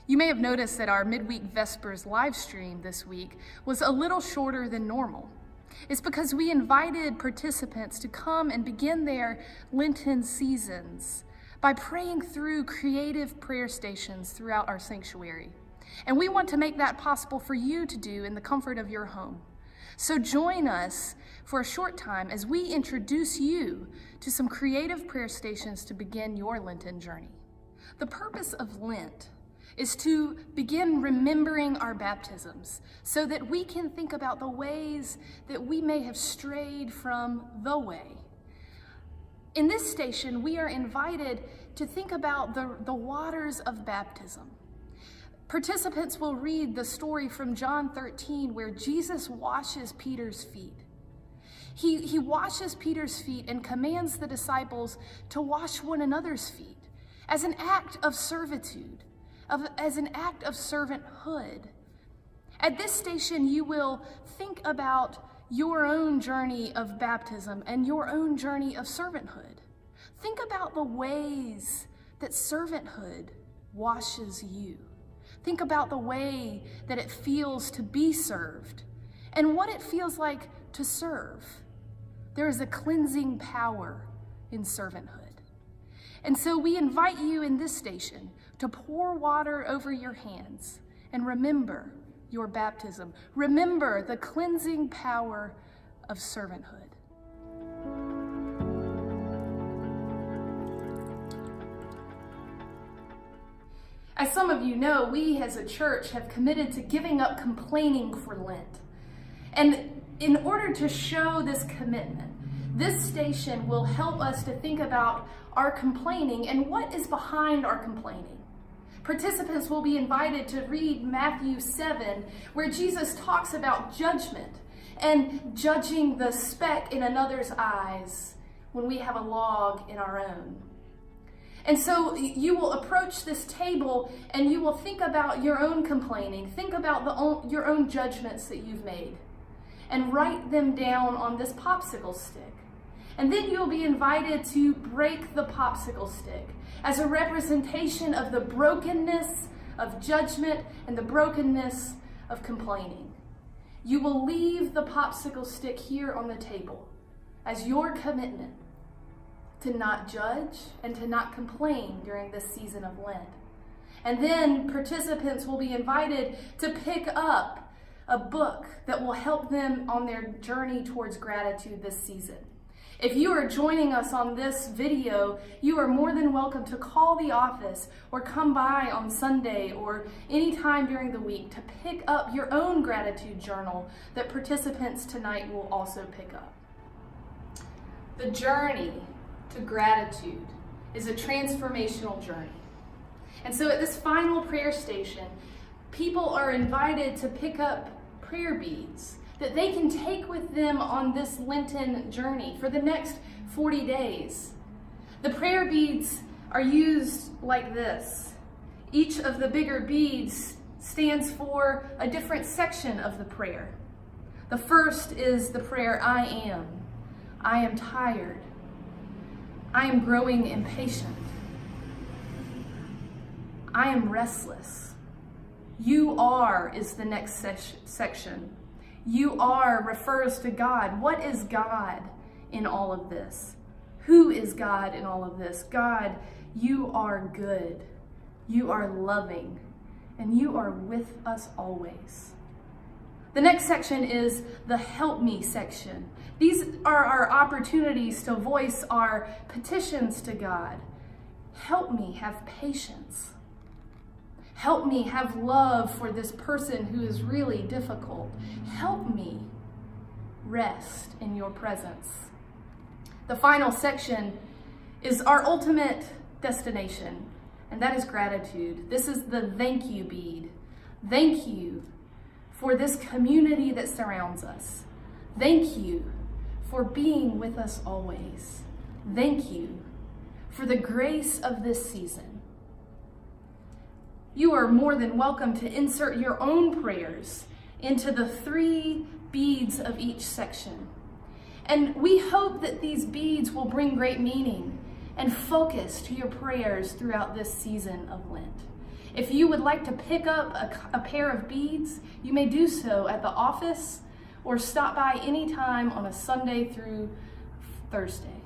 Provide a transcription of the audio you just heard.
You may have noticed that our Midweek Vespers live stream this week was a little shorter than normal. It's because we invited participants to come and begin their Lenten seasons by praying through creative prayer stations throughout our sanctuary. And we want to make that possible for you to do in the comfort of your home. So join us for a short time as we introduce you to some creative prayer stations to begin your Lenten journey. The purpose of Lent is to begin remembering our baptisms so that we can think about the ways that we may have strayed from the way. In this station, we are invited to think about the waters of baptism. Participants will read the story from John 13 where Jesus washes Peter's feet. He washes Peter's feet and commands the disciples to wash one another's feet as an act of servitude, as an act of servanthood. At this station, you will think about your own journey of baptism and your own journey of servanthood. Think about the ways that servanthood washes you. Think about the way that it feels to be served and what it feels like to serve. There is a cleansing power in servanthood. And so we invite you in this station to pour water over your hands and remember your baptism. Remember the cleansing power of servanthood. As some of you know, we as a church have committed to giving up complaining for Lent. And in order to show this commitment, this station will help us to think about our complaining and what is behind our complaining. Participants will be invited to read Matthew 7, where Jesus talks about judgment and judging the speck in another's eyes when we have a log in our own. And so you will approach this table and you will think about your own complaining, think about your own judgments that you've made, and write them down on this popsicle stick. And then you'll be invited to break the popsicle stick as a representation of the brokenness of judgment and the brokenness of complaining. You will leave the popsicle stick here on the table as your commitment to not judge and to not complain during this season of Lent. And then participants will be invited to pick up a book that will help them on their journey towards gratitude this season. If you are joining us on this video, you are more than welcome to call the office or come by on Sunday or any time during the week to pick up your own gratitude journal that participants tonight will also pick up. The journey to gratitude is a transformational journey. And so at this final prayer station, people are invited to pick up prayer beads that they can take with them on this Lenten journey for the next 40 days. The prayer beads are used like this. Each of the bigger beads stands for a different section of the prayer. The first is the prayer, I am tired. I am growing impatient. I am restless. You are is the next section. You are refers to God. What is God in all of this? Who is God in all of this? God, you are good. You are loving. And you are with us always. The next section is the help me section. These are our opportunities to voice our petitions to God. Help me have patience. Help me have love for this person who is really difficult. Help me rest in your presence. The final section is our ultimate destination, and that is gratitude. This is the thank you bead. Thank you for this community that surrounds us. Thank you for being with us always. Thank you for the grace of this season. You are more than welcome to insert your own prayers into the 3 beads of each section. And we hope that these beads will bring great meaning and focus to your prayers throughout this season of Lent. If you would like to pick up a pair of beads, you may do so at the office or stop by anytime on a Sunday through Thursday.